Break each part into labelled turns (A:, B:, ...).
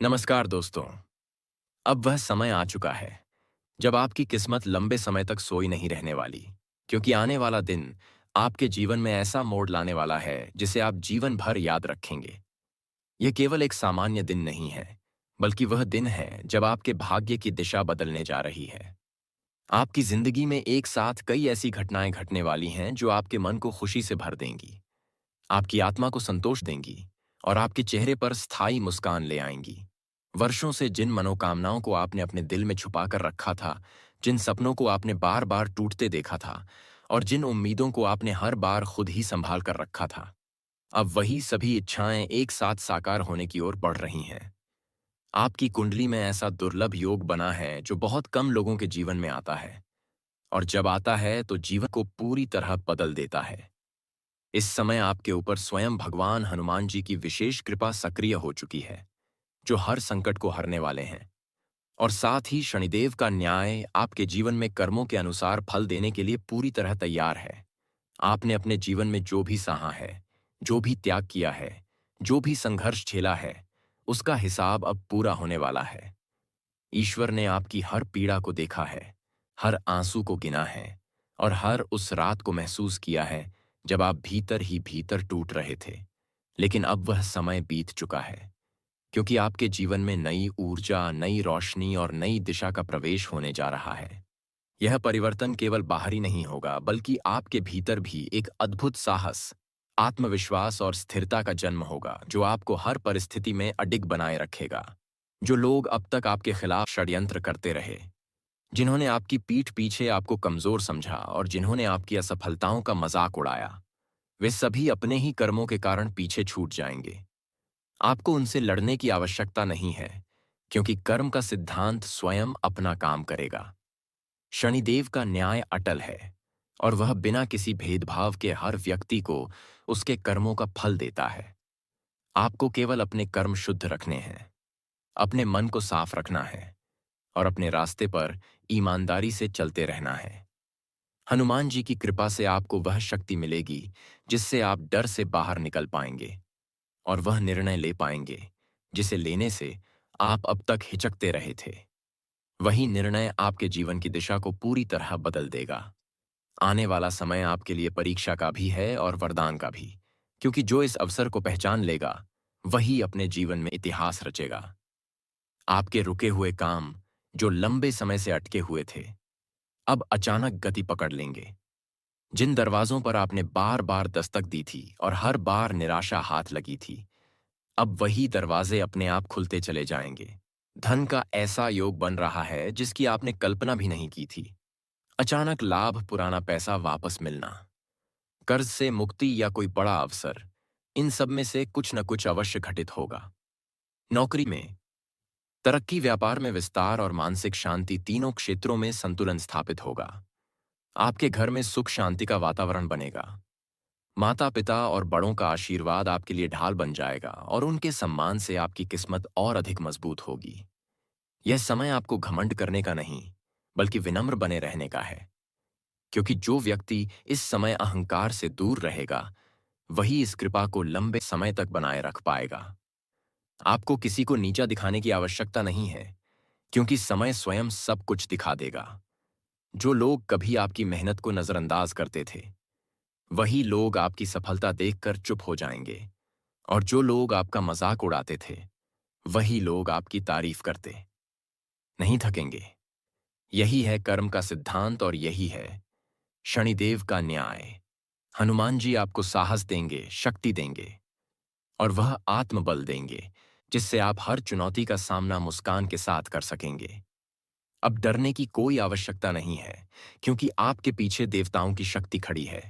A: नमस्कार दोस्तों। अब वह समय आ चुका है जब आपकी किस्मत लंबे समय तक सोई नहीं रहने वाली, क्योंकि आने वाला दिन आपके जीवन में ऐसा मोड़ लाने वाला है जिसे आप जीवन भर याद रखेंगे। यह केवल एक सामान्य दिन नहीं है, बल्कि वह दिन है जब आपके भाग्य की दिशा बदलने जा रही है। आपकी जिंदगी में एक साथ कई ऐसी घटनाएं घटने वाली हैं जो आपके मन को खुशी से भर देंगी, आपकी आत्मा को संतोष देंगी और आपके चेहरे पर स्थायी मुस्कान ले आएंगी। वर्षों से जिन मनोकामनाओं को आपने अपने दिल में छुपा कर रखा था, जिन सपनों को आपने बार बार टूटते देखा था और जिन उम्मीदों को आपने हर बार खुद ही संभाल कर रखा था, अब वही सभी इच्छाएं एक साथ साकार होने की ओर बढ़ रही हैं। आपकी कुंडली में ऐसा दुर्लभ योग बना है जो बहुत कम लोगों के जीवन में आता है, और जब आता है तो जीवन को पूरी तरह बदल देता है। इस समय आपके ऊपर स्वयं भगवान हनुमान जी की विशेष कृपा सक्रिय हो चुकी है, जो हर संकट को हरने वाले हैं। और साथ ही शनिदेव का न्याय आपके जीवन में कर्मों के अनुसार फल देने के लिए पूरी तरह तैयार है। आपने अपने जीवन में जो भी सहा है, जो भी त्याग किया है, जो भी संघर्ष झेला है, उसका हिसाब अब पूरा होने वाला है। ईश्वर ने आपकी हर पीड़ा को देखा है, हर आंसू को गिना है और हर उस रात को महसूस किया है जब आप भीतर ही भीतर टूट रहे थे। लेकिन अब वह समय बीत चुका है, क्योंकि आपके जीवन में नई ऊर्जा, नई रोशनी और नई दिशा का प्रवेश होने जा रहा है। यह परिवर्तन केवल बाहरी नहीं होगा, बल्कि आपके भीतर भी एक अद्भुत साहस, आत्मविश्वास और स्थिरता का जन्म होगा, जो आपको हर परिस्थिति में अडिग बनाए रखेगा। जो लोग अब तक आपके खिलाफ षड्यंत्र करते रहे, जिन्होंने आपकी पीठ पीछे आपको कमजोर समझा और जिन्होंने आपकी असफलताओं का मजाक उड़ाया, वे सभी अपने ही कर्मों के कारण पीछे छूट जाएंगे। आपको उनसे लड़ने की आवश्यकता नहीं है, क्योंकि कर्म का सिद्धांत स्वयं अपना काम करेगा। शनिदेव का न्याय अटल है और वह बिना किसी भेदभाव के हर व्यक्ति को उसके कर्मों का फल देता है। आपको केवल अपने कर्म शुद्ध रखने हैं, अपने मन को साफ रखना है और अपने रास्ते पर ईमानदारी से चलते रहना है। हनुमान जी की कृपा से आपको वह शक्ति मिलेगी जिससे आप डर से बाहर निकल पाएंगे और वह निर्णय ले पाएंगे जिसे लेने से आप अब तक हिचकते रहे थे। वही निर्णय आपके जीवन की दिशा को पूरी तरह बदल देगा। आने वाला समय आपके लिए परीक्षा का भी है और वरदान का भी, क्योंकि जो इस अवसर को पहचान लेगा वही अपने जीवन में इतिहास रचेगा। आपके रुके हुए काम, जो लंबे समय से अटके हुए थे, अब अचानक गति पकड़ लेंगे। जिन दरवाजों पर आपने बार बार दस्तक दी थी और हर बार निराशा हाथ लगी थी, अब वही दरवाजे अपने आप खुलते चले जाएंगे। धन का ऐसा योग बन रहा है जिसकी आपने कल्पना भी नहीं की थी। अचानक लाभ, पुराना पैसा वापस मिलना, कर्ज से मुक्ति या कोई बड़ा अवसर, इन सब में से कुछ न कुछ अवश्य घटित होगा। नौकरी में तरक्की, व्यापार में विस्तार और मानसिक शांति, तीनों क्षेत्रों में संतुलन स्थापित होगा। आपके घर में सुख शांति का वातावरण बनेगा। माता पिता और बड़ों का आशीर्वाद आपके लिए ढाल बन जाएगा और उनके सम्मान से आपकी किस्मत और अधिक मजबूत होगी। यह समय आपको घमंड करने का नहीं, बल्कि विनम्र बने रहने का है, क्योंकि जो व्यक्ति इस समय अहंकार से दूर रहेगा वही इस कृपा को लंबे समय तक बनाए रख पाएगा। आपको किसी को नीचा दिखाने की आवश्यकता नहीं है, क्योंकि समय स्वयं सब कुछ दिखा देगा। जो लोग कभी आपकी मेहनत को नजरअंदाज करते थे, वही लोग आपकी सफलता देखकर चुप हो जाएंगे, और जो लोग आपका मजाक उड़ाते थे, वही लोग आपकी तारीफ करते नहीं थकेंगे। यही है कर्म का सिद्धांत और यही है शनिदेव का न्याय। हनुमान जी आपको साहस देंगे, शक्ति देंगे और वह आत्मबल देंगे, जिससे आप हर चुनौती का सामना मुस्कान के साथ कर सकेंगे। अब डरने की कोई आवश्यकता नहीं है, क्योंकि आपके पीछे देवताओं की शक्ति खड़ी है।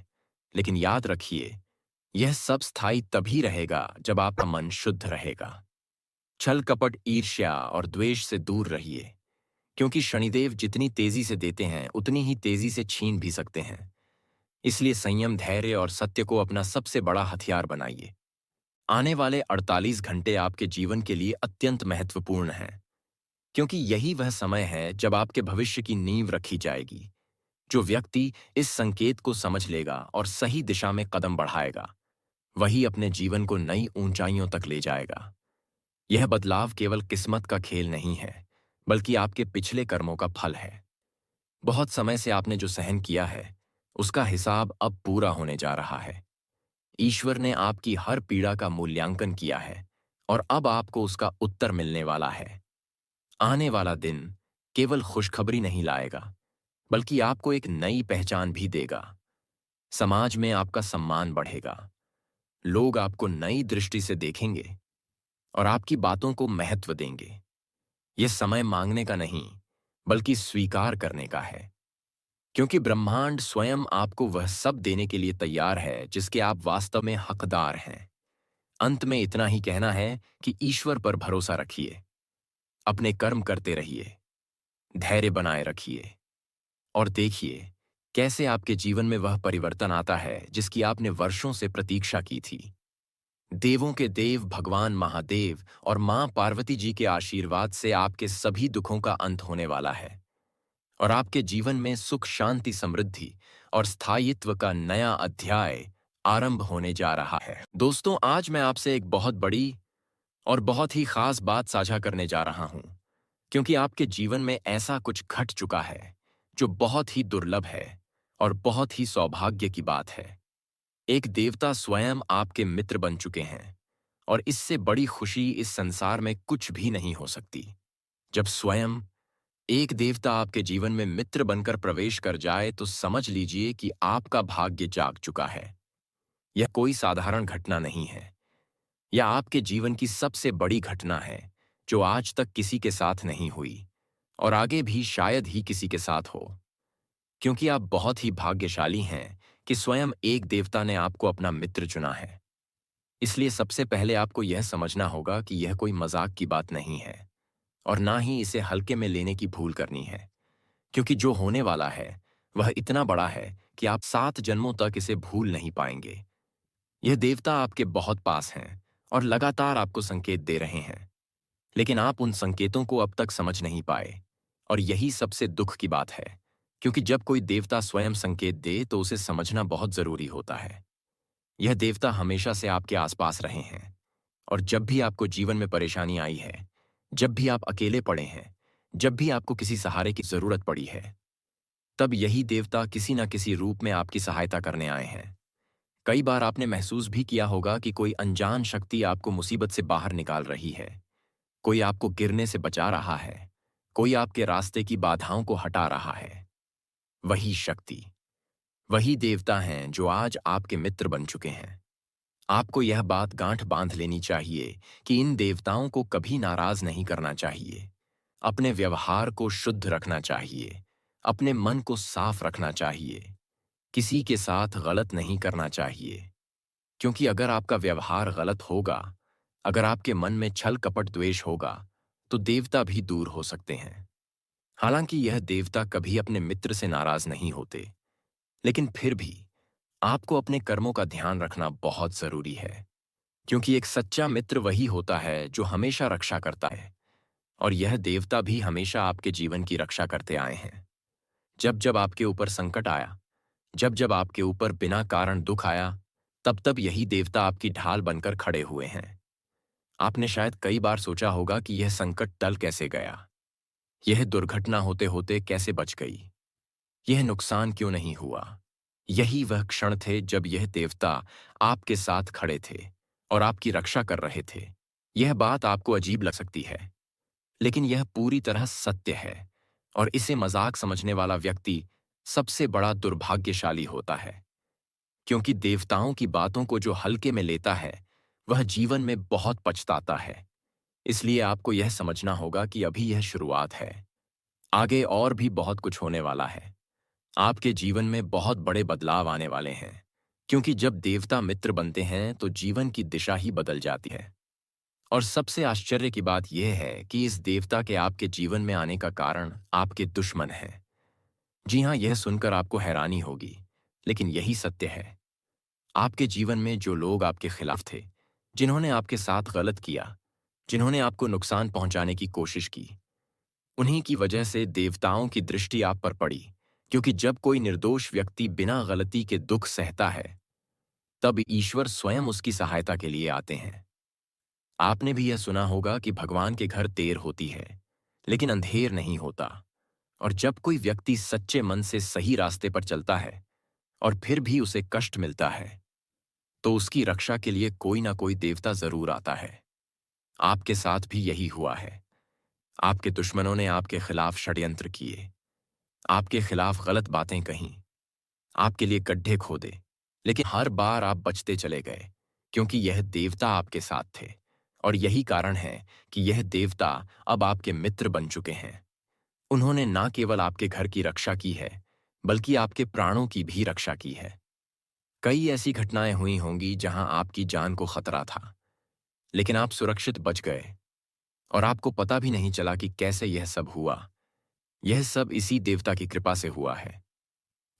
A: लेकिन याद रखिए, यह सब स्थायी तभी रहेगा जब आपका मन शुद्ध रहेगा। छल कपट, ईर्ष्या और द्वेष से दूर रहिए, क्योंकि शनिदेव जितनी तेजी से देते हैं उतनी ही तेजी से छीन भी सकते हैं। इसलिए संयम, धैर्य और सत्य को अपना सबसे बड़ा हथियार बनाइए। आने वाले 48 घंटे आपके जीवन के लिए अत्यंत महत्वपूर्ण हैं, क्योंकि यही वह समय है जब आपके भविष्य की नींव रखी जाएगी। जो व्यक्ति इस संकेत को समझ लेगा और सही दिशा में कदम बढ़ाएगा, वही अपने जीवन को नई ऊंचाइयों तक ले जाएगा। यह बदलाव केवल किस्मत का खेल नहीं है, बल्कि आपके पिछले कर्मों का फल है। बहुत समय से आपने जो सहन किया है, उसका हिसाब अब पूरा होने जा रहा है। ईश्वर ने आपकी हर पीड़ा का मूल्यांकन किया है और अब आपको उसका उत्तर मिलने वाला है। आने वाला दिन केवल खुशखबरी नहीं लाएगा, बल्कि आपको एक नई पहचान भी देगा। समाज में आपका सम्मान बढ़ेगा, लोग आपको नई दृष्टि से देखेंगे और आपकी बातों को महत्व देंगे। यह समय मांगने का नहीं, बल्कि स्वीकार करने का है, क्योंकि ब्रह्मांड स्वयं आपको वह सब देने के लिए तैयार है जिसके आप वास्तव में हकदार हैं। अंत में इतना ही कहना है कि ईश्वर पर भरोसा रखिए, अपने कर्म करते रहिए, धैर्य बनाए रखिए और देखिए कैसे आपके जीवन में वह परिवर्तन आता है जिसकी आपने वर्षों से प्रतीक्षा की थी। देवों के देव भगवान महादेव और मां पार्वती जी के आशीर्वाद से आपके सभी दुखों का अंत होने वाला है और आपके जीवन में सुख शांति समृद्धि और स्थायित्व का नया अध्याय आरंभ होने जा रहा है। दोस्तों, आज मैं आपसे एक बहुत बड़ी और बहुत ही खास बात साझा करने जा रहा हूं, क्योंकि आपके जीवन में ऐसा कुछ घट चुका है जो बहुत ही दुर्लभ है और बहुत ही सौभाग्य की बात है। एक देवता स्वयं आपके मित्र बन चुके हैं और इससे बड़ी खुशी इस संसार में कुछ भी नहीं हो सकती। जब स्वयं एक देवता आपके जीवन में मित्र बनकर प्रवेश कर जाए तो समझ लीजिए कि आपका भाग्य जाग चुका है। यह कोई साधारण घटना नहीं है, यह आपके जीवन की सबसे बड़ी घटना है जो आज तक किसी के साथ नहीं हुई और आगे भी शायद ही किसी के साथ हो। क्योंकि आप बहुत ही भाग्यशाली हैं कि स्वयं एक देवता ने आपको अपना मित्र चुना है। इसलिए सबसे पहले आपको यह समझना होगा कि यह कोई मजाक की बात नहीं है और ना ही इसे हल्के में लेने की भूल करनी है, क्योंकि जो होने वाला है वह इतना बड़ा है कि आप 7 जन्मों तक इसे भूल नहीं पाएंगे। यह देवता आपके बहुत पास हैं और लगातार आपको संकेत दे रहे हैं, लेकिन आप उन संकेतों को अब तक समझ नहीं पाए और यही सबसे दुख की बात है, क्योंकि जब कोई देवता स्वयं संकेत दे तो उसे समझना बहुत जरूरी होता है। यह देवता हमेशा से आपके आसपास रहे हैं और जब भी आपको जीवन में परेशानी आई है, जब भी आप अकेले पड़े हैं, जब भी आपको किसी सहारे की जरूरत पड़ी है, तब यही देवता किसी न किसी रूप में आपकी सहायता करने आए हैं। कई बार आपने महसूस भी किया होगा कि कोई अनजान शक्ति आपको मुसीबत से बाहर निकाल रही है, कोई आपको गिरने से बचा रहा है, कोई आपके रास्ते की बाधाओं को हटा रहा है। वही शक्ति, वही देवता हैं जो आज आपके मित्र बन चुके हैं। आपको यह बात गांठ बांध लेनी चाहिए कि इन देवताओं को कभी नाराज नहीं करना चाहिए। अपने व्यवहार को शुद्ध रखना चाहिए, अपने मन को साफ रखना चाहिए, किसी के साथ गलत नहीं करना चाहिए। क्योंकि अगर आपका व्यवहार गलत होगा, अगर आपके मन में छल कपट द्वेष होगा, तो देवता भी दूर हो सकते हैं। हालांकि यह देवता कभी अपने मित्र से नाराज नहीं होते, लेकिन फिर भी आपको अपने कर्मों का ध्यान रखना बहुत जरूरी है, क्योंकि एक सच्चा मित्र वही होता है जो हमेशा रक्षा करता है और यह देवता भी हमेशा आपके जीवन की रक्षा करते आए हैं। जब जब आपके ऊपर संकट आया, जब जब आपके ऊपर बिना कारण दुख आया, तब तब यही देवता आपकी ढाल बनकर खड़े हुए हैं। आपने शायद कई बार सोचा होगा कि यह संकट टल कैसे गया, यह दुर्घटना होते होते कैसे बच गई, यह नुकसान क्यों नहीं हुआ। यही वह क्षण थे जब यह देवता आपके साथ खड़े थे और आपकी रक्षा कर रहे थे। यह बात आपको अजीब लग सकती है, लेकिन यह पूरी तरह सत्य है और इसे मजाक समझने वाला व्यक्ति सबसे बड़ा दुर्भाग्यशाली होता है, क्योंकि देवताओं की बातों को जो हल्के में लेता है वह जीवन में बहुत पछताता है। इसलिए आपको यह समझना होगा कि अभी यह शुरुआत है, आगे और भी बहुत कुछ होने वाला है। आपके जीवन में बहुत बड़े बदलाव आने वाले हैं, क्योंकि जब देवता मित्र बनते हैं तो जीवन की दिशा ही बदल जाती है। और सबसे आश्चर्य की बात यह है कि इस देवता के आपके जीवन में आने का कारण आपके दुश्मन हैं। जी हाँ, यह सुनकर आपको हैरानी होगी, लेकिन यही सत्य है। आपके जीवन में जो लोग आपके खिलाफ थे, जिन्होंने आपके साथ गलत किया, जिन्होंने आपको नुकसान पहुंचाने की कोशिश की, उन्हीं की वजह से देवताओं की दृष्टि आप पर पड़ी। क्योंकि जब कोई निर्दोष व्यक्ति बिना गलती के दुख सहता है, तब ईश्वर स्वयं उसकी सहायता के लिए आते हैं। आपने भी यह सुना होगा कि भगवान के घर देर होती है, लेकिन अंधेर नहीं होता। और जब कोई व्यक्ति सच्चे मन से सही रास्ते पर चलता है और फिर भी उसे कष्ट मिलता है, तो उसकी रक्षा के लिए कोई ना कोई देवता जरूर आता है। आपके साथ भी यही हुआ है। आपके दुश्मनों ने आपके खिलाफ षड्यंत्र किए, आपके खिलाफ गलत बातें कहीं, आपके लिए गड्ढे खोदे, लेकिन हर बार आप बचते चले गए, क्योंकि यह देवता आपके साथ थे। और यही कारण है कि यह देवता अब आपके मित्र बन चुके हैं। उन्होंने ना केवल आपके घर की रक्षा की है, बल्कि आपके प्राणों की भी रक्षा की है। कई ऐसी घटनाएं हुई होंगी जहां आपकी जान को खतरा था, लेकिन आप सुरक्षित बच गए और आपको पता भी नहीं चला कि कैसे यह सब हुआ। यह सब इसी देवता की कृपा से हुआ है।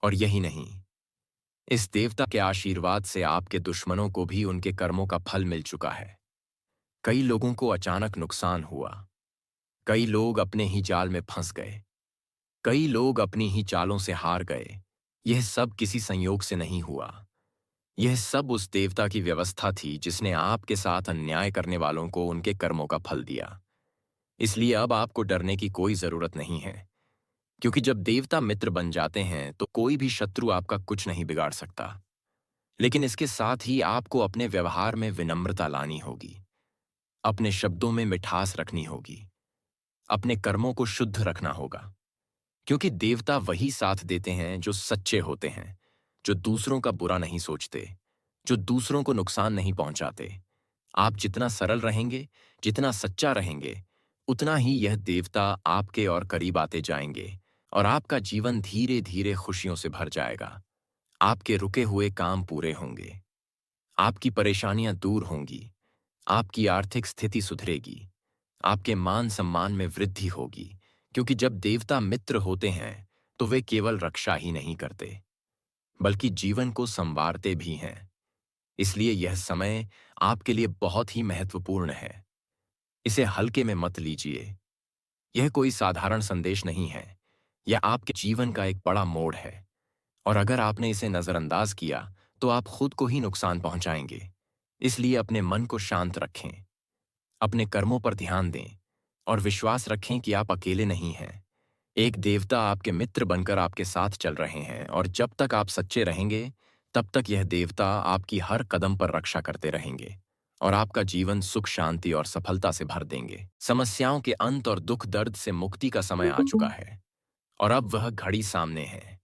A: और यही नहीं, इस देवता के आशीर्वाद से आपके दुश्मनों को भी उनके कर्मों का फल मिल चुका है। कई लोगों को अचानक नुकसान हुआ, कई लोग अपने ही जाल में फंस गए, कई लोग अपनी ही चालों से हार गए। यह सब किसी संयोग से नहीं हुआ। यह सब उस देवता की व्यवस्था थी जिसने आपके साथ अन्याय करने वालों को उनके कर्मों का फल दिया। इसलिए अब आपको डरने की कोई जरूरत नहीं है, क्योंकि जब देवता मित्र बन जाते हैं तो कोई भी शत्रु आपका कुछ नहीं बिगाड़ सकता। लेकिन इसके साथ ही आपको अपने व्यवहार में विनम्रता लानी होगी, अपने शब्दों में मिठास रखनी होगी, अपने कर्मों को शुद्ध रखना होगा। क्योंकि देवता वही साथ देते हैं जो सच्चे होते हैं, जो दूसरों का बुरा नहीं सोचते, जो दूसरों को नुकसान नहीं पहुंचाते। आप जितना सरल रहेंगे, जितना सच्चा रहेंगे, उतना ही यह देवता आपके और करीब आते जाएंगे और आपका जीवन धीरे धीरे खुशियों से भर जाएगा। आपके रुके हुए काम पूरे होंगे, आपकी परेशानियां दूर होंगी, आपकी आर्थिक स्थिति सुधरेगी, आपके मान सम्मान में वृद्धि होगी। क्योंकि जब देवता मित्र होते हैं तो वे केवल रक्षा ही नहीं करते, बल्कि जीवन को संवारते भी हैं। इसलिए यह समय आपके लिए बहुत ही महत्वपूर्ण है। इसे हल्के में मत लीजिए। यह कोई साधारण संदेश नहीं है, यह आपके जीवन का एक बड़ा मोड़ है। और अगर आपने इसे नजरअंदाज किया तो आप खुद को ही नुकसान पहुंचाएंगे। इसलिए अपने मन को शांत रखें, अपने कर्मों पर ध्यान दें और विश्वास रखें कि आप अकेले नहीं हैं। एक देवता आपके मित्र बनकर आपके साथ चल रहे हैं, और जब तक आप सच्चे रहेंगे तब तक यह देवता आपकी हर कदम पर रक्षा करते रहेंगे और आपका जीवन सुख शांति और सफलता से भर देंगे। समस्याओं के अंत और दुख दर्द से मुक्ति का समय आ चुका है, और अब वह घड़ी सामने है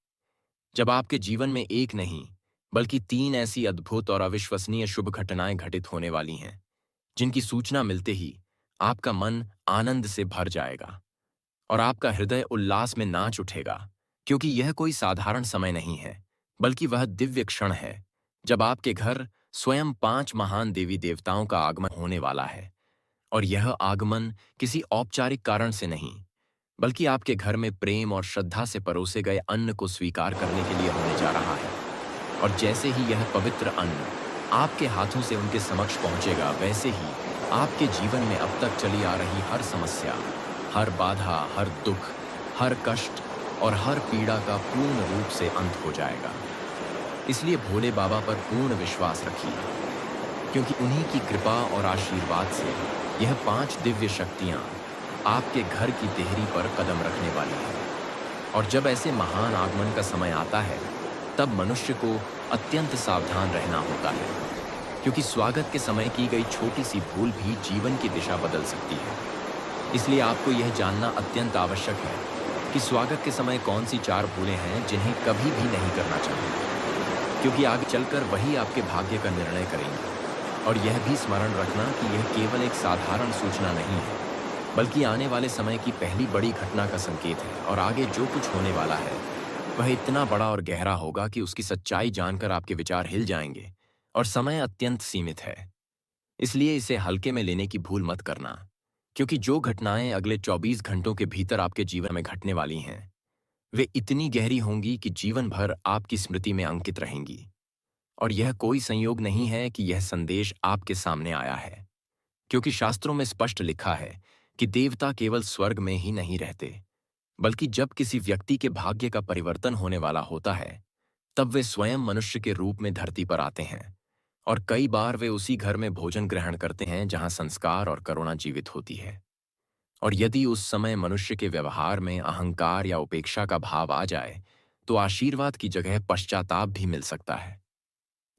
A: जब आपके जीवन में एक नहीं बल्कि तीन ऐसी अद्भुत और अविश्वसनीय शुभ घटनाएं घटित होने वाली हैं, जिनकी सूचना मिलते ही आपका मन आनंद से भर जाएगा और आपका हृदय उल्लास में नाच उठेगा। क्योंकि यह कोई साधारण समय नहीं है, बल्कि वह दिव्य क्षण है जब आपके घर स्वयं 5 महान देवी देवताओं का आगमन होने वाला है। और यह आगमन किसी औपचारिक कारण से नहीं, बल्कि आपके घर में प्रेम और श्रद्धा से परोसे गए अन्न को स्वीकार करने के लिए होने जा रहा है। और जैसे ही यह पवित्र अन्न आपके हाथों से उनके समक्ष पहुंचेगा, वैसे ही आपके जीवन में अब तक चली आ रही हर समस्या, हर बाधा, हर दुख, हर कष्ट और हर पीड़ा का पूर्ण रूप से अंत हो जाएगा। इसलिए भोले बाबा पर पूर्ण विश्वास रखिए, क्योंकि उन्हीं की कृपा और आशीर्वाद से यह 5 दिव्य शक्तियां आपके घर की देहरी पर कदम रखने वाली हैं। और जब ऐसे महान आगमन का समय आता है, तब मनुष्य को अत्यंत सावधान रहना होता है, क्योंकि स्वागत के समय की गई छोटी सी भूल भी जीवन की दिशा बदल सकती है। इसलिए आपको यह जानना अत्यंत आवश्यक है कि स्वागत के समय कौन सी 4 भूलें हैं जिन्हें कभी भी नहीं करना चाहिए, क्योंकि आगे चलकर वही आपके भाग्य का निर्णय करेंगे। और यह भी स्मरण रखना कि यह केवल एक साधारण सूचना नहीं है, बल्कि आने वाले समय की पहली बड़ी घटना का संकेत है। और आगे जो कुछ होने वाला है वह इतना बड़ा और गहरा होगा कि उसकी सच्चाई जानकर आपके विचार हिल जाएंगे। और समय अत्यंत सीमित है, इसलिए इसे हल्के में लेने की भूल मत करना, क्योंकि जो घटनाएं अगले 24 घंटों के भीतर आपके जीवन में घटने वाली हैं, वे इतनी गहरी होंगी कि जीवन भर आपकी स्मृति में अंकित रहेंगी। और यह कोई संयोग नहीं है कि यह संदेश आपके सामने आया है, क्योंकि शास्त्रों में स्पष्ट लिखा है कि देवता केवल स्वर्ग में ही नहीं रहते, बल्कि जब किसी व्यक्ति के भाग्य का परिवर्तन होने वाला होता है, तब वे स्वयं मनुष्य के रूप में धरती पर आते हैं और कई बार वे उसी घर में भोजन ग्रहण करते हैं जहां संस्कार और करुणा जीवित होती है। और यदि उस समय मनुष्य के व्यवहार में अहंकार या उपेक्षा का भाव आ जाए, तो आशीर्वाद की जगह पश्चाताप भी मिल सकता है।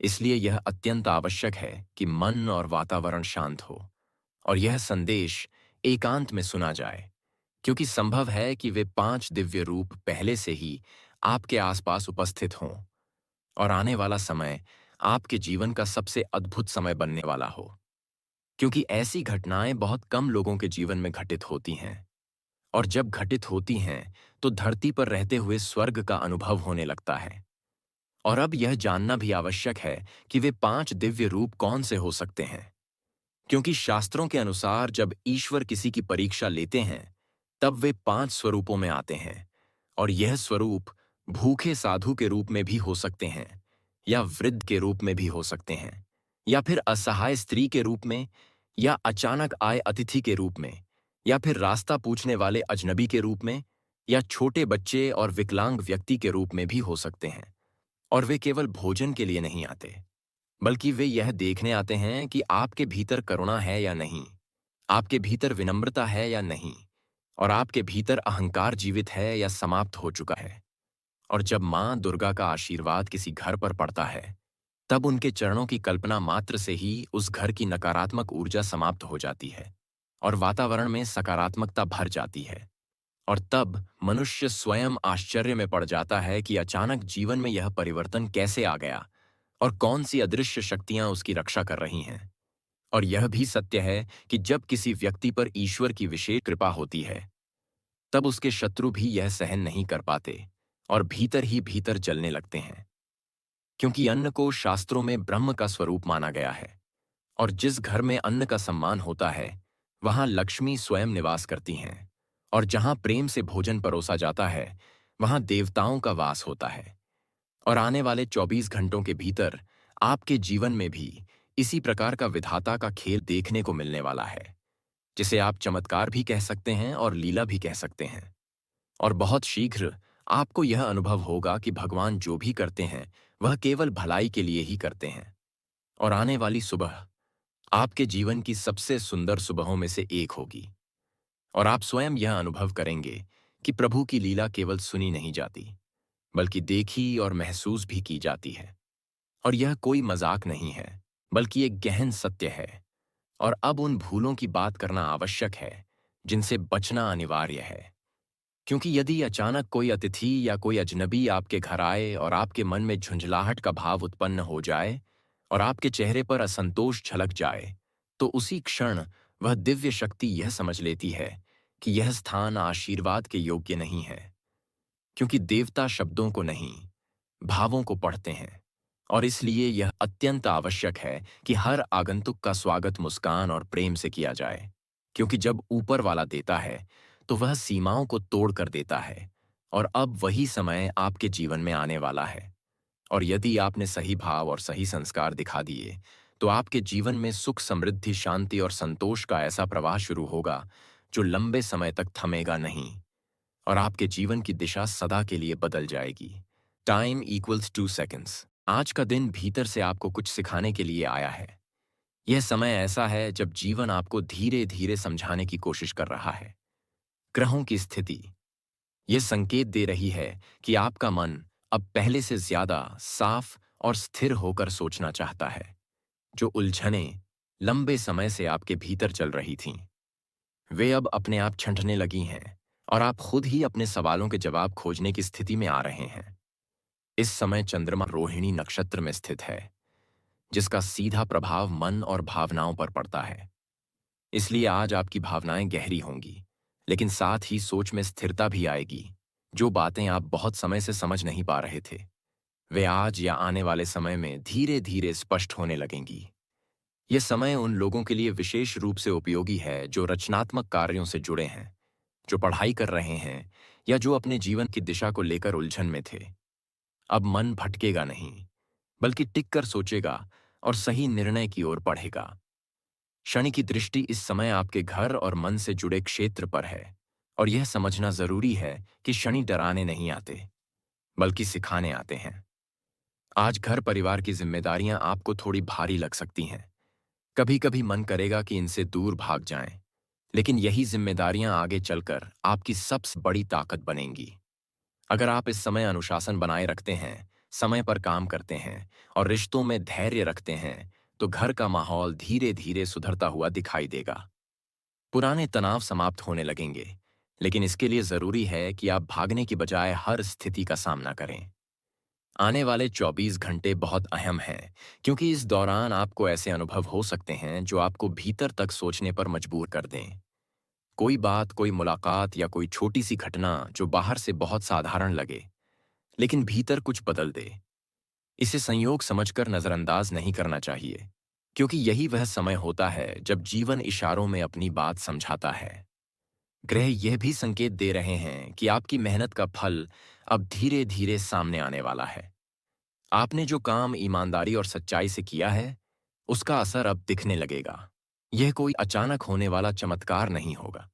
A: इसलिए यह अत्यंत आवश्यक है कि मन और वातावरण शांत हो और यह संदेश एकांत में सुना जाए, क्योंकि संभव है कि वे 5 दिव्य रूप पहले से ही आपके आसपास उपस्थित हों और आने वाला समय आपके जीवन का सबसे अद्भुत समय बनने वाला हो, क्योंकि ऐसी घटनाएं बहुत कम लोगों के जीवन में घटित होती हैं और जब घटित होती हैं तो धरती पर रहते हुए स्वर्ग का अनुभव होने लगता है। और अब यह जानना भी आवश्यक है कि वे 5 दिव्य रूप कौन से हो सकते हैं, क्योंकि शास्त्रों के अनुसार जब ईश्वर किसी की परीक्षा लेते हैं तब वे 5 स्वरूपों में आते हैं। और यह स्वरूप भूखे साधु के रूप में भी हो सकते हैं, या वृद्ध के रूप में भी हो सकते हैं, या फिर असहाय स्त्री के रूप में, या अचानक आए अतिथि के रूप में, या फिर रास्ता पूछने वाले अजनबी के रूप में, या छोटे बच्चे और विकलांग व्यक्ति के रूप में भी हो सकते हैं। और वे केवल भोजन के लिए नहीं आते, बल्कि वे यह देखने आते हैं कि आपके भीतर करुणा है या नहीं, आपके भीतर विनम्रता है या नहीं, और आपके भीतर अहंकार जीवित है या समाप्त हो चुका है। और जब मां दुर्गा का आशीर्वाद किसी घर पर पड़ता है, तब उनके चरणों की कल्पना मात्र से ही उस घर की नकारात्मक ऊर्जा समाप्त हो जाती है और वातावरण में सकारात्मकता भर जाती है। और तब मनुष्य स्वयं आश्चर्य में पड़ जाता है कि अचानक जीवन में यह परिवर्तन कैसे आ गया और कौन सी अदृश्य शक्तियां उसकी रक्षा कर रही हैं। और यह भी सत्य है कि जब किसी व्यक्ति पर ईश्वर की विशेष कृपा होती है, तब उसके शत्रु भी यह सहन नहीं कर पाते और भीतर ही भीतर जलने लगते हैं, क्योंकि अन्न को शास्त्रों में ब्रह्म का स्वरूप माना गया है। और जिस घर में अन्न का सम्मान होता है, वहां लक्ष्मी स्वयं निवास करती हैं। और जहां प्रेम से भोजन परोसा जाता है, वहां देवताओं का वास होता है। और आने वाले 24 घंटों के भीतर आपके जीवन में भी इसी प्रकार का विधाता का खेल देखने को मिलने वाला है, जिसे आप चमत्कार भी कह सकते हैं और लीला भी कह सकते हैं। और बहुत शीघ्र आपको यह अनुभव होगा कि भगवान जो भी करते हैं वह केवल भलाई के लिए ही करते हैं। और आने वाली सुबह आपके जीवन की सबसे सुंदर सुबहों में से एक होगी, और आप स्वयं यह अनुभव करेंगे कि प्रभु की लीला केवल सुनी नहीं जाती, बल्कि देखी और महसूस भी की जाती है। और यह कोई मजाक नहीं है, बल्कि एक गहन सत्य है। और अब उन भूलों की बात करना आवश्यक है जिनसे बचना अनिवार्य है, क्योंकि यदि अचानक कोई अतिथि या कोई अजनबी आपके घर आए और आपके मन में झुंझलाहट का भाव उत्पन्न हो जाए और आपके चेहरे पर असंतोष झलक जाए, तो उसी क्षण वह दिव्य शक्ति यह समझ लेती है कि यह स्थान आशीर्वाद के योग्य नहीं है, क्योंकि देवता शब्दों को नहीं, भावों को पढ़ते हैं। और इसलिए यह अत्यंत आवश्यक है कि हर आगंतुक का स्वागत मुस्कान और प्रेम से किया जाए, क्योंकि जब ऊपर वाला देता है तो वह सीमाओं को तोड़ कर देता है। और अब वही समय आपके जीवन में आने वाला है। और यदि आपने सही भाव और सही संस्कार दिखा दिए, तो आपके जीवन में सुख, समृद्धि, शांति और संतोष का ऐसा प्रवाह शुरू होगा जो लंबे समय तक थमेगा नहीं, और आपके जीवन की दिशा सदा के लिए बदल जाएगी। Time equals 2 seconds. आज का दिन भीतर से आपको कुछ सिखाने के लिए आया है। यह समय ऐसा है जब जीवन आपको धीरे धीरे समझाने की कोशिश कर रहा है। ग्रहों की स्थिति यह संकेत दे रही है कि आपका मन अब पहले से ज्यादा साफ और स्थिर होकर सोचना चाहता है। जो उलझनें लंबे समय से आपके भीतर चल रही थीं, वे अब अपने आप छंटने लगी हैं और आप खुद ही अपने सवालों के जवाब खोजने की स्थिति में आ रहे हैं। इस समय चंद्रमा रोहिणी नक्षत्र में स्थित है, जिसका सीधा प्रभाव मन और भावनाओं पर पड़ता है। इसलिए आज आपकी भावनाएं गहरी होंगी, लेकिन साथ ही सोच में स्थिरता भी आएगी। जो बातें आप बहुत समय से समझ नहीं पा रहे थे, वे आज या आने वाले समय में धीरे धीरे स्पष्ट होने लगेंगी। यह समय उन लोगों के लिए विशेष रूप से उपयोगी है जो रचनात्मक कार्यों से जुड़े हैं, जो पढ़ाई कर रहे हैं, या जो अपने जीवन की दिशा को लेकर उलझन में थे। अब मन भटकेगा नहीं, बल्कि टिककर सोचेगा और सही निर्णय की ओर बढ़ेगा। शनि की दृष्टि इस समय आपके घर और मन से जुड़े क्षेत्र पर है, और यह समझना जरूरी है कि शनि डराने नहीं आते, बल्कि सिखाने आते हैं। आज घर परिवार की जिम्मेदारियां आपको थोड़ी भारी लग सकती हैं। कभी कभी मन करेगा कि इनसे दूर भाग जाएं, लेकिन यही जिम्मेदारियां आगे चलकर आपकी सबसे बड़ी ताकत बनेंगी। अगर आप इस समय अनुशासन बनाए रखते हैं, समय पर काम करते हैं और रिश्तों में धैर्य रखते हैं, तो घर का माहौल धीरे धीरे सुधरता हुआ दिखाई देगा। पुराने तनाव समाप्त होने लगेंगे, लेकिन इसके लिए जरूरी है कि आप भागने की बजाय हर स्थिति का सामना करें। आने वाले 24 घंटे बहुत अहम हैं, क्योंकि इस दौरान आपको ऐसे अनुभव हो सकते हैं जो आपको भीतर तक सोचने पर मजबूर कर दें। कोई बात, कोई मुलाकात या कोई छोटी सी घटना जो बाहर से बहुत साधारण लगे, लेकिन भीतर कुछ बदल दे। इसे संयोग समझकर नजरअंदाज नहीं करना चाहिए, क्योंकि यही वह समय होता है जब जीवन इशारों में अपनी बात समझाता है। ग्रह यह भी संकेत दे रहे हैं कि आपकी मेहनत का फल अब धीरे धीरे सामने आने वाला है। आपने जो काम ईमानदारी और सच्चाई से किया है, उसका असर अब दिखने लगेगा। यह कोई अचानक होने वाला चमत्कार नहीं होगा,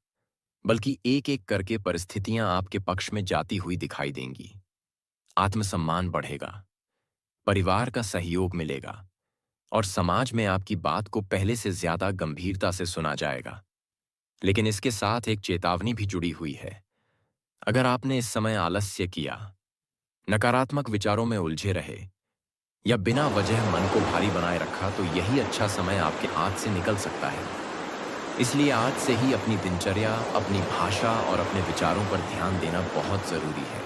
A: बल्कि एक एक करके परिस्थितियां आपके पक्ष में जाती हुई दिखाई देंगी। आत्मसम्मान बढ़ेगा, परिवार का सहयोग मिलेगा और समाज में आपकी बात को पहले से ज्यादा गंभीरता से सुना जाएगा। लेकिन इसके साथ एक चेतावनी भी जुड़ी हुई है। अगर आपने इस समय आलस्य किया, नकारात्मक विचारों में उलझे रहे या बिना वजह मन को भारी बनाए रखा, तो यही अच्छा समय आपके हाथ से निकल सकता है। इसलिए आज से ही अपनी दिनचर्या, अपनी भाषा और अपने विचारों पर ध्यान देना बहुत जरूरी है,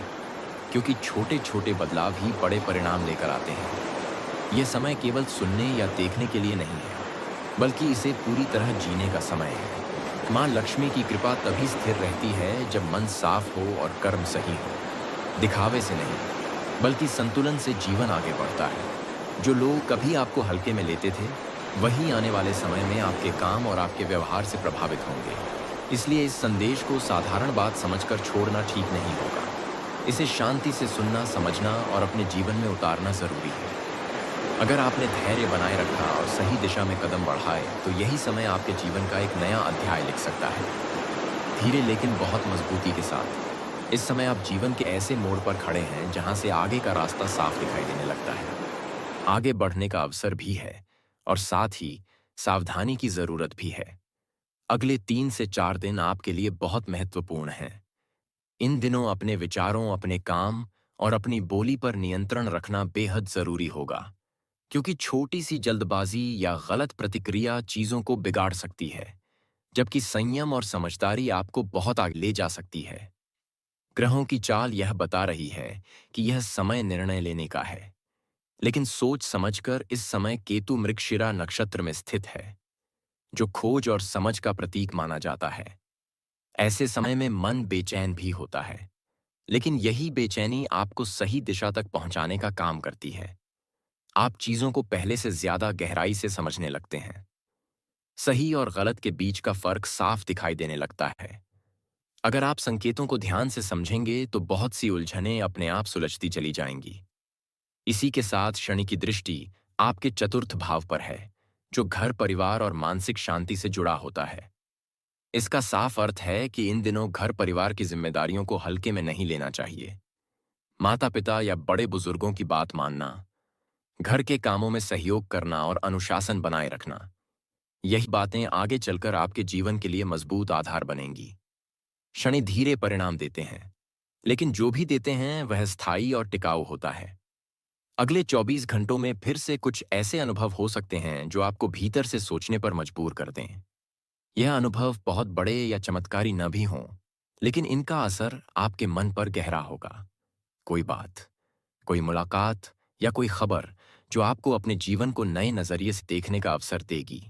A: क्योंकि छोटे छोटे बदलाव ही बड़े परिणाम लेकर आते हैं। यह समय केवल सुनने या देखने के लिए नहीं है, बल्कि इसे पूरी तरह जीने का समय है। माँ लक्ष्मी की कृपा तभी स्थिर रहती है जब मन साफ हो और कर्म सही हो। दिखावे से नहीं, बल्कि संतुलन से जीवन आगे बढ़ता है। जो लोग कभी आपको हल्के में लेते थे, वही आने वाले समय में आपके काम और आपके व्यवहार से प्रभावित होंगे। इसलिए इस संदेश को साधारण बात समझकर छोड़ना ठीक नहीं होगा। इसे शांति से सुनना, समझना और अपने जीवन में उतारना जरूरी है। अगर आपने धैर्य बनाए रखा और सही दिशा में कदम बढ़ाए, तो यही समय आपके जीवन का एक नया अध्याय लिख सकता है। धीरे लेकिन बहुत मजबूती के साथ। इस समय आप जीवन के ऐसे मोड़ पर खड़े हैं जहां से आगे का रास्ता साफ दिखाई देने लगता है। आगे बढ़ने का अवसर भी है और साथ ही सावधानी की जरूरत भी है। अगले 3 से 4 दिन आपके लिए बहुत महत्वपूर्ण हैं। इन दिनों अपने विचारों, अपने काम और अपनी बोली पर नियंत्रण रखना बेहद जरूरी होगा, क्योंकि छोटी सी जल्दबाजी या गलत प्रतिक्रिया चीजों को बिगाड़ सकती है, जबकि संयम और समझदारी आपको बहुत आगे ले जा सकती है। ग्रहों की चाल यह बता रही है कि यह समय निर्णय लेने का है, लेकिन सोच समझकर। इस समय केतु मृगशिरा नक्षत्र में स्थित है, जो खोज और समझ का प्रतीक माना जाता है। ऐसे समय में मन बेचैन भी होता है, लेकिन यही बेचैनी आपको सही दिशा तक पहुंचाने का काम करती है। आप चीजों को पहले से ज्यादा गहराई से समझने लगते हैं। सही और गलत के बीच का फर्क साफ दिखाई देने लगता है। अगर आप संकेतों को ध्यान से समझेंगे, तो बहुत सी उलझनें अपने आप सुलझती चली जाएंगी। इसी के साथ शनि की दृष्टि आपके चतुर्थ भाव पर है, जो घर, परिवार और मानसिक शांति से जुड़ा होता है। इसका साफ अर्थ है कि इन दिनों घर परिवार की जिम्मेदारियों को हल्के में नहीं लेना चाहिए। माता पिता या बड़े बुजुर्गों की बात मानना, घर के कामों में सहयोग करना और अनुशासन बनाए रखना, यही बातें आगे चलकर आपके जीवन के लिए मजबूत आधार बनेंगी। शनि धीरे परिणाम देते हैं, लेकिन जो भी देते हैं वह स्थायी और टिकाऊ होता है। अगले 24 घंटों में फिर से कुछ ऐसे अनुभव हो सकते हैं जो आपको भीतर से सोचने पर मजबूर कर दें। यह अनुभव बहुत बड़े या चमत्कारी न भी हों, लेकिन इनका असर आपके मन पर गहरा होगा। कोई बात, कोई मुलाकात या कोई खबर जो आपको अपने जीवन को नए नजरिए से देखने का अवसर देगी।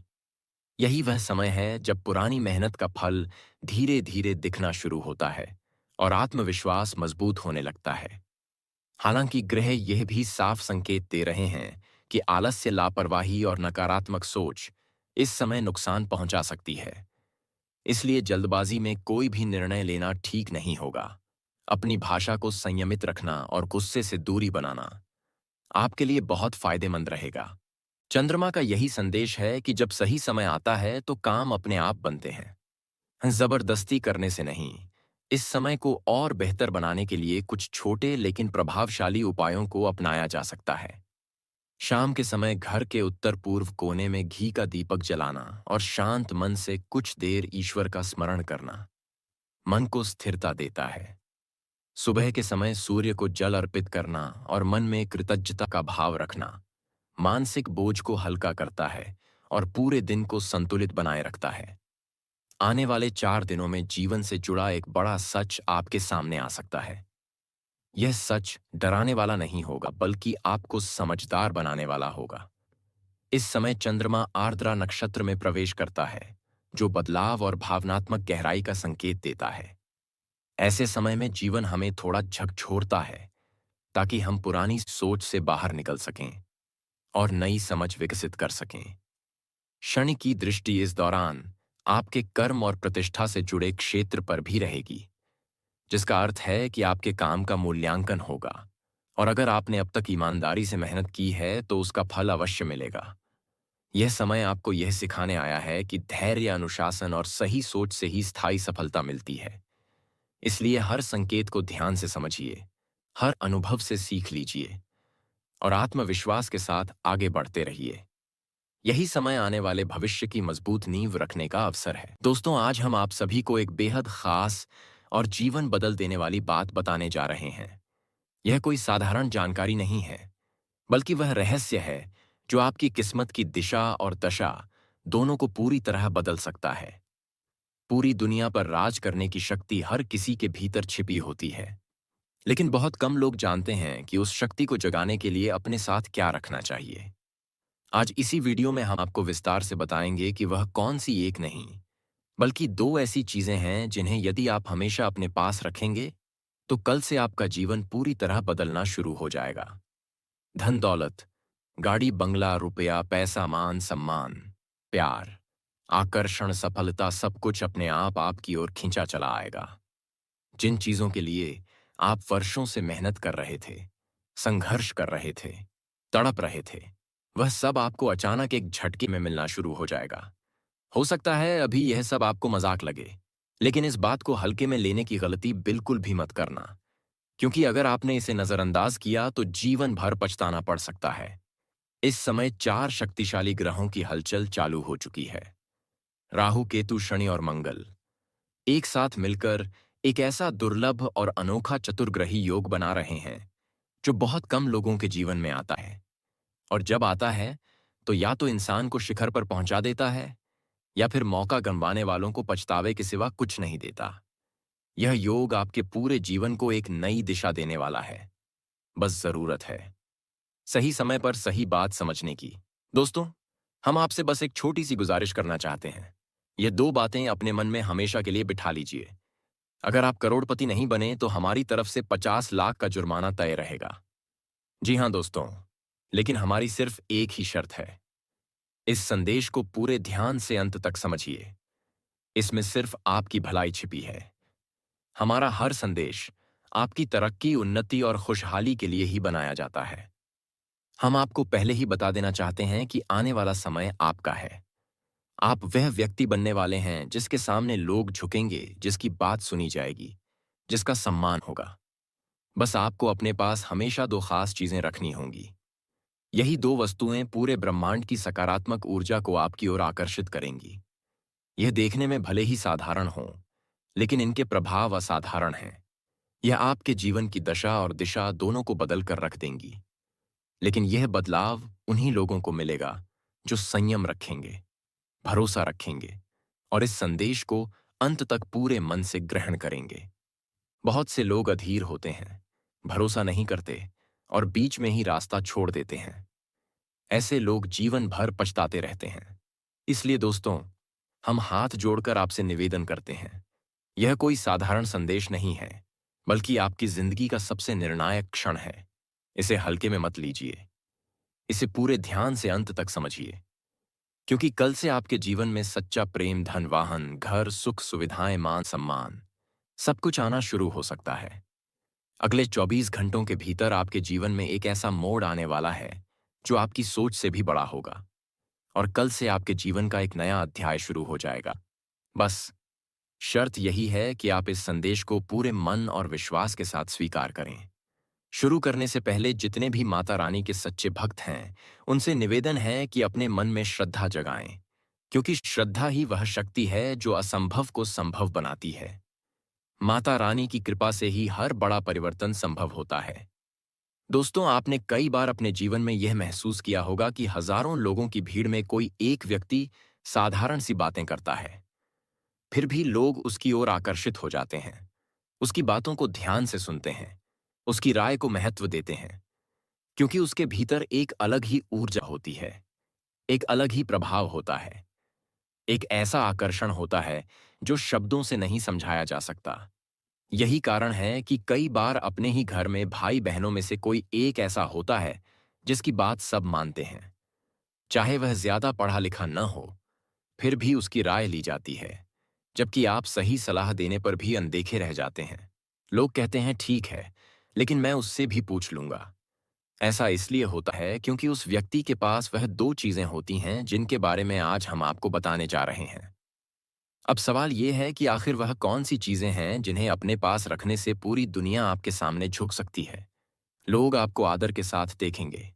A: यही वह समय है जब पुरानी मेहनत का फल धीरे धीरे दिखना शुरू होता है और आत्मविश्वास मजबूत होने लगता है। हालांकि ग्रह यह भी साफ संकेत दे रहे हैं कि आलस्य, लापरवाही और नकारात्मक सोच इस समय नुकसान पहुंचा सकती है। इसलिए जल्दबाजी में कोई भी निर्णय लेना ठीक नहीं होगा। अपनी भाषा को संयमित रखना और गुस्से से दूरी बनाना आपके लिए बहुत फायदेमंद रहेगा। चंद्रमा का यही संदेश है कि जब सही समय आता है तो काम अपने आप बनते हैं, जबरदस्ती करने से नहीं। इस समय को और बेहतर बनाने के लिए कुछ छोटे लेकिन प्रभावशाली उपायों को अपनाया जा सकता है। शाम के समय घर के उत्तर पूर्व कोने में घी का दीपक जलाना और शांत मन से कुछ देर ईश्वर का स्मरण करना मन को स्थिरता देता है। सुबह के समय सूर्य को जल अर्पित करना और मन में कृतज्ञता का भाव रखना मानसिक बोझ को हल्का करता है और पूरे दिन को संतुलित बनाए रखता है। आने वाले 4 दिनों में जीवन से जुड़ा एक बड़ा सच आपके सामने आ सकता है। यह सच डराने वाला नहीं होगा, बल्कि आपको समझदार बनाने वाला होगा। इस समय चंद्रमा आर्द्रा नक्षत्र में प्रवेश करता है, जो बदलाव और भावनात्मक गहराई का संकेत देता है। ऐसे समय में जीवन हमें थोड़ा झकझोरता है, ताकि हम पुरानी सोच से बाहर निकल सकें और नई समझ विकसित कर सकें। शनि की दृष्टि इस दौरान आपके कर्म और प्रतिष्ठा से जुड़े क्षेत्र पर भी रहेगी, जिसका अर्थ है कि आपके काम का मूल्यांकन होगा और अगर आपने अब तक ईमानदारी से मेहनत की है तो उसका फल अवश्य मिलेगा। यह समय आपको यह सिखाने आया है कि धैर्य, अनुशासन और सही सोच से ही स्थायी सफलता मिलती है। इसलिए हर संकेत को ध्यान से समझिए, हर अनुभव से सीख लीजिए और आत्मविश्वास के साथ आगे बढ़ते रहिए। यही समय आने वाले भविष्य की मजबूत नींव रखने का अवसर है। दोस्तों, आज हम आप सभी को एक बेहद खास और जीवन बदल देने वाली बात बताने जा रहे हैं। यह कोई साधारण जानकारी नहीं है, बल्कि वह रहस्य है जो आपकी किस्मत की दिशा और दशा दोनों को पूरी तरह बदल सकता है। पूरी दुनिया पर राज करने की शक्ति हर किसी के भीतर छिपी होती है, लेकिन बहुत कम लोग जानते हैं कि उस शक्ति को जगाने के लिए अपने साथ क्या रखना चाहिए। आज इसी वीडियो में हम आपको विस्तार से बताएंगे कि वह कौन सी एक नहीं, बल्कि दो ऐसी चीजें हैं जिन्हें यदि आप हमेशा अपने पास रखेंगे तो कल से आपका जीवन पूरी तरह बदलना शुरू हो जाएगा। धन दौलत, गाड़ी बंगला, रुपया, पैसा, मान सम्मान, प्यार, आकर्षण, सफलता, सब कुछ अपने आप आपकी ओर खींचा चला आएगा। जिन चीजों के लिए आप वर्षों से मेहनत कर रहे थे, संघर्ष कर रहे थे, तड़प रहे थे, वह सब आपको अचानक एक झटके में मिलना शुरू हो जाएगा। हो सकता है अभी यह सब आपको मजाक लगे, लेकिन इस बात को हल्के में लेने की गलती बिल्कुल भी मत करना, क्योंकि अगर आपने इसे नजरअंदाज किया तो जीवन भर पछताना पड़ सकता है। इस समय 4 शक्तिशाली ग्रहों की हलचल चालू हो चुकी है। राहु, केतु, शनि और मंगल एक साथ मिलकर एक ऐसा दुर्लभ और अनोखा चतुर्ग्रही योग बना रहे हैं जो बहुत कम लोगों के जीवन में आता है। और जब आता है तो या तो इंसान को शिखर पर पहुंचा देता है या फिर मौका गंवाने वालों को पछतावे के सिवा कुछ नहीं देता। यह योग आपके पूरे जीवन को एक नई दिशा देने वाला है। बस जरूरत है सही समय पर सही बात समझने की। दोस्तों, हम आपसे बस एक छोटी सी गुजारिश करना चाहते हैं। ये 2 बातें अपने मन में हमेशा के लिए बिठा लीजिए। अगर आप करोड़पति नहीं बने तो हमारी तरफ से 50 लाख का जुर्माना तय रहेगा। जी हां दोस्तों, लेकिन हमारी सिर्फ एक ही शर्त है। इस संदेश को पूरे ध्यान से अंत तक समझिए। इसमें सिर्फ आपकी भलाई छिपी है। हमारा हर संदेश आपकी तरक्की, उन्नति और खुशहाली के लिए ही बनाया जाता है। हम आपको पहले ही बता देना चाहते हैं कि आने वाला समय आपका है। आप वह व्यक्ति बनने वाले हैं जिसके सामने लोग झुकेंगे, जिसकी बात सुनी जाएगी, जिसका सम्मान होगा। बस आपको अपने पास हमेशा 2 खास चीजें रखनी होंगी। यही 2 वस्तुएं पूरे ब्रह्मांड की सकारात्मक ऊर्जा को आपकी ओर आकर्षित करेंगी। यह देखने में भले ही साधारण हों, लेकिन इनके प्रभाव असाधारण हैं। यह आपके जीवन की दशा और दिशा दोनों को बदल कर रख देंगी। लेकिन यह बदलाव उन्हीं लोगों को मिलेगा जो संयम रखेंगे, भरोसा रखेंगे और इस संदेश को अंत तक पूरे मन से ग्रहण करेंगे। बहुत से लोग अधीर होते हैं, भरोसा नहीं करते और बीच में ही रास्ता छोड़ देते हैं। ऐसे लोग जीवन भर पछताते रहते हैं। इसलिए दोस्तों, हम हाथ जोड़कर आपसे निवेदन करते हैं। यह कोई साधारण संदेश नहीं है, बल्कि आपकी जिंदगी का सबसे निर्णायक क्षण है। इसे हल्के में मत लीजिए। इसे पूरे ध्यान से अंत तक समझिए, क्योंकि कल से आपके जीवन में सच्चा प्रेम, धन, वाहन, घर, सुख, सुविधाएं, मान सम्मान, सब कुछ आना शुरू हो सकता है। अगले 24 घंटों के भीतर आपके जीवन में एक ऐसा मोड़ आने वाला है जो आपकी सोच से भी बड़ा होगा और कल से आपके जीवन का एक नया अध्याय शुरू हो जाएगा। बस शर्त यही है कि आप इस संदेश को पूरे मन और विश्वास के साथ स्वीकार करें। शुरू करने से पहले जितने भी माता रानी के सच्चे भक्त हैं, उनसे निवेदन है कि अपने मन में श्रद्धा जगाएं, क्योंकि श्रद्धा ही वह शक्ति है जो असंभव को संभव बनाती है। माता रानी की कृपा से ही हर बड़ा परिवर्तन संभव होता है। दोस्तों, आपने कई बार अपने जीवन में यह महसूस किया होगा कि हजारों लोगों की भीड़ में कोई एक व्यक्ति साधारण सी बातें करता है, फिर भी लोग उसकी ओर आकर्षित हो जाते हैं, उसकी बातों को ध्यान से सुनते हैं, उसकी राय को महत्व देते हैं, क्योंकि उसके भीतर एक अलग ही ऊर्जा होती है, एक अलग ही प्रभाव होता है, एक ऐसा आकर्षण होता है जो शब्दों से नहीं समझाया जा सकता। यही कारण है कि कई बार अपने ही घर में भाई बहनों में से कोई एक ऐसा होता है जिसकी बात सब मानते हैं। चाहे वह ज्यादा पढ़ा लिखा न हो, फिर भी उसकी राय ली जाती है, जबकि आप सही सलाह देने पर भी अनदेखे रह जाते हैं। लोग कहते हैं ठीक है, लेकिन मैं उससे भी पूछ लूंगा। ऐसा इसलिए होता है क्योंकि उस व्यक्ति के पास वह दो चीजें होती हैं जिनके बारे में आज हम आपको बताने जा रहे हैं। अब सवाल यह है कि आखिर वह कौन सी चीजें हैं जिन्हें अपने पास रखने से पूरी दुनिया आपके सामने झुक सकती है। लोग आपको आदर के साथ देखेंगे,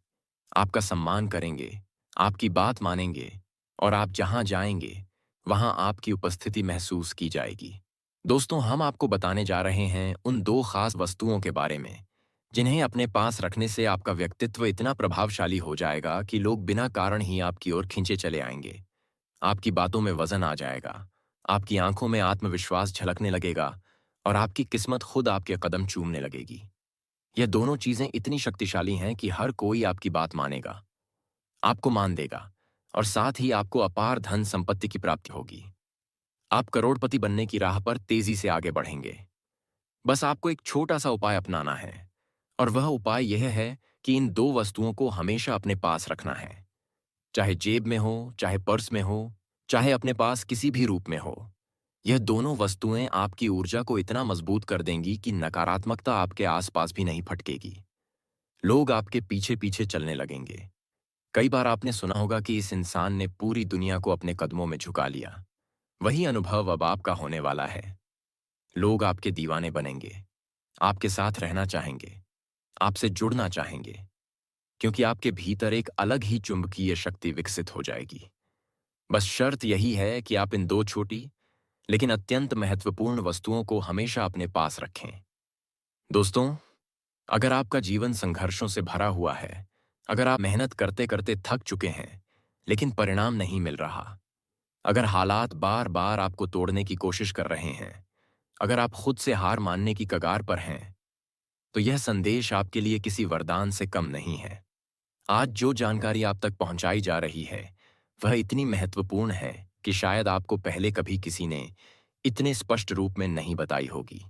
A: आपका सम्मान करेंगे, आपकी बात मानेंगे, और आप जहां जाएंगे वहां आपकी उपस्थिति महसूस की जाएगी। दोस्तों, हम आपको बताने जा रहे हैं उन दो खास वस्तुओं के बारे में जिन्हें अपने पास रखने से आपका व्यक्तित्व इतना प्रभावशाली हो जाएगा कि लोग बिना कारण ही आपकी ओर खींचे चले आएंगे। आपकी बातों में वजन आ जाएगा, आपकी आंखों में आत्मविश्वास झलकने लगेगा, और आपकी किस्मत खुद आपके कदम चूमने लगेगी। यह दोनों चीजें इतनी शक्तिशाली हैं कि हर कोई आपकी बात मानेगा, आपको मान देगा, और साथ ही आपको अपार धन संपत्ति की प्राप्ति होगी। आप करोड़पति बनने की राह पर तेजी से आगे बढ़ेंगे। बस आपको एक छोटा सा उपाय अपनाना है, और वह उपाय यह है कि इन दो वस्तुओं को हमेशा अपने पास रखना है। चाहे जेब में हो, चाहे पर्स में हो, चाहे अपने पास किसी भी रूप में हो। यह दोनों वस्तुएं आपकी ऊर्जा को इतना मजबूत कर देंगी कि नकारात्मकता आपके आसपास भी नहीं फटकेगी। लोग आपके पीछे पीछे चलने लगेंगे। कई बार आपने सुना होगा कि इस इंसान ने पूरी दुनिया को अपने कदमों में झुका लिया। वही अनुभव अब आपका होने वाला है। लोग आपके दीवाने बनेंगे, आपके साथ रहना चाहेंगे, आपसे जुड़ना चाहेंगे, क्योंकि आपके भीतर एक अलग ही चुंबकीय शक्ति विकसित हो जाएगी। बस शर्त यही है कि आप इन दो छोटी लेकिन अत्यंत महत्वपूर्ण वस्तुओं को हमेशा अपने पास रखें। दोस्तों, अगर आपका जीवन संघर्षों से भरा हुआ है, अगर आप मेहनत करते करते थक चुके हैं लेकिन परिणाम नहीं मिल रहा, अगर हालात बार बार आपको तोड़ने की कोशिश कर रहे हैं, अगर आप खुद से हार मानने की कगार पर हैं, तो यह संदेश आपके लिए किसी वरदान से कम नहीं है। आज जो जानकारी आप तक पहुंचाई जा रही है वह इतनी महत्वपूर्ण है कि शायद आपको पहले कभी किसी ने इतने स्पष्ट रूप में नहीं बताई होगी।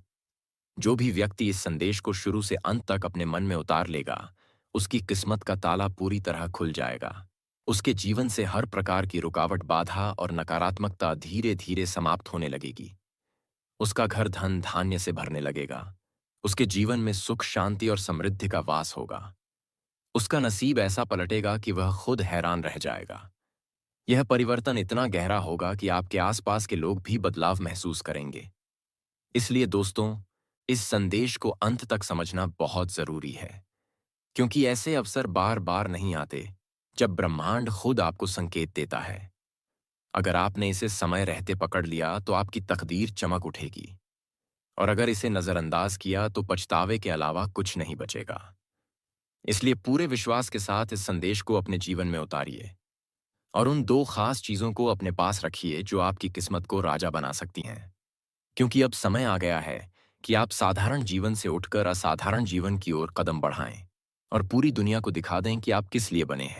A: जो भी व्यक्ति इस संदेश को शुरू से अंत तक अपने मन में उतार लेगा, उसकी किस्मत का ताला पूरी तरह खुल जाएगा। उसके जीवन से हर प्रकार की रुकावट, बाधा और नकारात्मकता धीरे धीरे समाप्त होने लगेगी। उसका घर धन धान्य से भरने लगेगा। उसके जीवन में सुख, शांति और समृद्धि का वास होगा। उसका नसीब ऐसा पलटेगा कि वह खुद हैरान रह जाएगा। यह परिवर्तन इतना गहरा होगा कि आपके आसपास के लोग भी बदलाव महसूस करेंगे। इसलिए दोस्तों, इस संदेश को अंत तक समझना बहुत जरूरी है, क्योंकि ऐसे अवसर बार बार नहीं आते जब ब्रह्मांड खुद आपको संकेत देता है। अगर आपने इसे समय रहते पकड़ लिया तो आपकी तकदीर चमक उठेगी, और अगर इसे नजरअंदाज किया तो पछतावे के अलावा कुछ नहीं बचेगा। इसलिए पूरे विश्वास के साथ इस संदेश को अपने जीवन में उतारिए, और उन दो खास चीजों को अपने पास रखिए जो आपकी किस्मत को राजा बना सकती हैं। क्योंकि अब समय आ गया है कि आप साधारण जीवन से उठकर असाधारण जीवन की ओर कदम बढ़ाएं, और पूरी दुनिया को दिखा दें कि आप किस लिए बने हैं।